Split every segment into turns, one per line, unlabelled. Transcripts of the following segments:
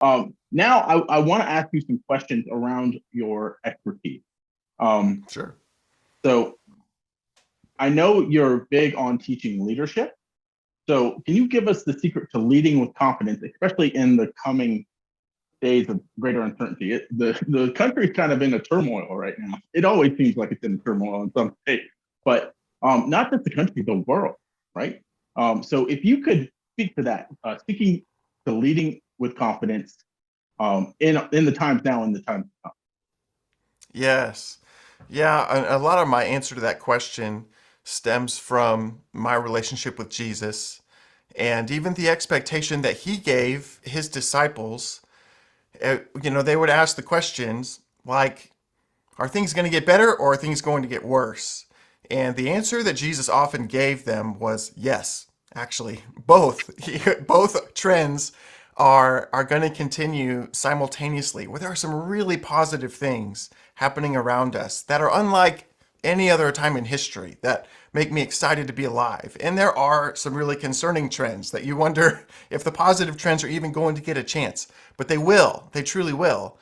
Now I want to ask you some questions around your expertise. Um,
Sure.
so I know you're big on teaching leadership. So can you give us the secret to leading with confidence, especially in the coming days of greater uncertainty? The country's kind of in a turmoil right now. It always seems like it's in a turmoil in some state, but not just the country, the world, right? So if you could speak to that, speaking to leading with confidence in the times now and the times to come.
Yes. Yeah, a lot of my answer to that question stems from my relationship with Jesus and even the expectation that he gave his disciples. They would ask the questions like, are things going to get better or are things going to get worse? And the answer that Jesus often gave them was yes, actually, both. Both trends are going to continue simultaneously, where there are some really positive things happening around us that are unlike any other time in history that make me excited to be alive. And there are some really concerning trends that you wonder if the positive trends are even going to get a chance. But they will. They truly will.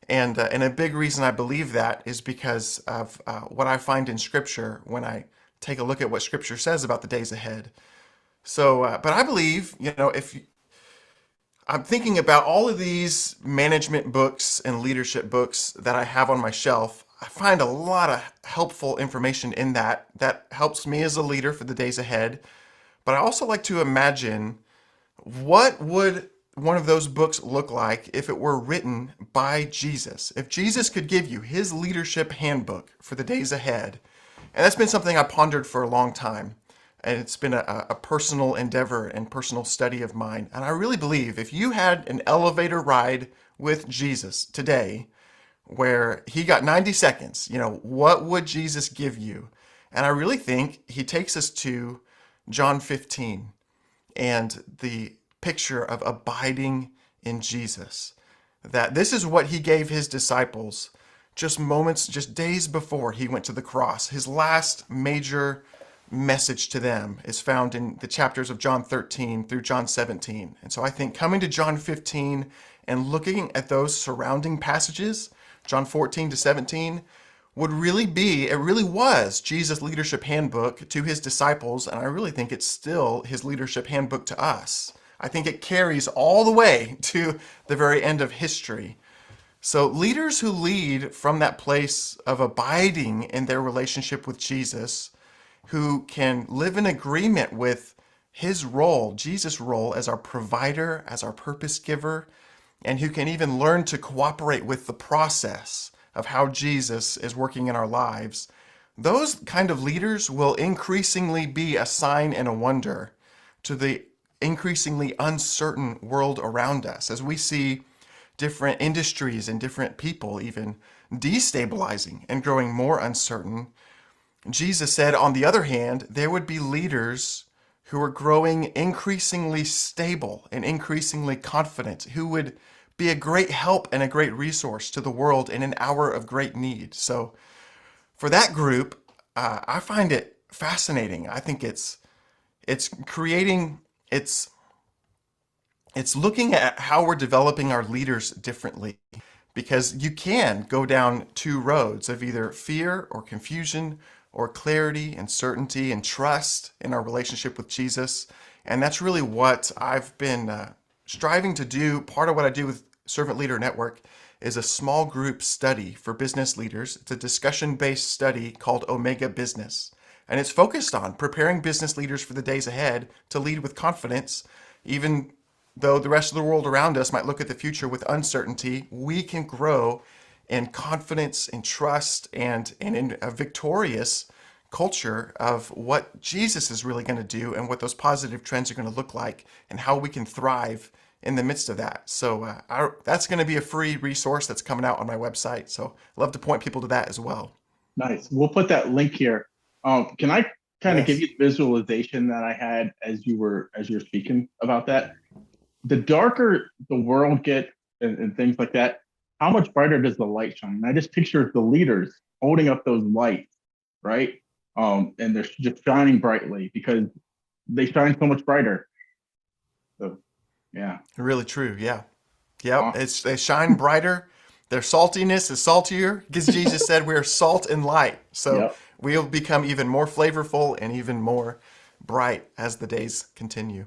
And a big reason I believe that is because of what I find in Scripture when I take a look at what Scripture says about the days ahead. But I believe, if I'm thinking about all of these management books and leadership books that I have on my shelf, I find a lot of helpful information in that helps me as a leader for the days ahead. But I also like to imagine what would one of those books look like if it were written by Jesus? If Jesus could give you his leadership handbook for the days ahead. And that's been something I pondered for a long time. And it's been a personal endeavor and personal study of mine. And I really believe if you had an elevator ride with Jesus today, where he got 90 seconds, what would Jesus give you? And I really think he takes us to John 15 and the picture of abiding in Jesus. That this is what he gave his disciples just moments, just days before he went to the cross. His last major message to them is found in the chapters of John 13 through John 17. And so I think coming to John 15 and looking at those surrounding passages, John 14 to 17, it really was Jesus' leadership handbook to his disciples, and I really think it's still his leadership handbook to us. I think it carries all the way to the very end of history. So, leaders who lead from that place of abiding in their relationship with Jesus, who can live in agreement with his role, Jesus' role as our provider, as our purpose giver, and who can even learn to cooperate with the process of how Jesus is working in our lives, those kind of leaders will increasingly be a sign and a wonder to the increasingly uncertain world around us as we see different industries and different people even destabilizing and growing more uncertain. Jesus said, on the other hand, there would be leaders who are growing increasingly stable and increasingly confident, who would be a great help and a great resource to the world in an hour of great need. So, for that group, I find it fascinating. I think it's creating it's looking at how we're developing our leaders differently because you can go down two roads of either fear or confusion or clarity and certainty and trust in our relationship with Jesus. And that's really what I've been striving to do. Part of what I do with Servant Leader Network is a small group study for business leaders. It's a discussion based study called Omega Business. And it's focused on preparing business leaders for the days ahead to lead with confidence, even though the rest of the world around us might look at the future with uncertainty. We can grow in confidence and trust and in a victorious culture of what Jesus is really going to do and what those positive trends are going to look like and how we can thrive in the midst of that. So that's going to be a free resource that's coming out on my website. So I'd love to point people to that as well.
Nice. We'll put that link here. Can I kind of give
Yes.
you the visualization that I had as you're speaking about that? The darker the world gets and things like that, how much brighter does the light shine? And I just picture the leaders holding up those lights, right? And they're just shining brightly because they shine so much brighter. So, yeah,
Really true. Yeah. Yep,
Awesome.
they shine brighter. Their saltiness is saltier because Jesus said we are salt and light. So
Yep.
we'll become even more flavorful and even more bright as the days continue.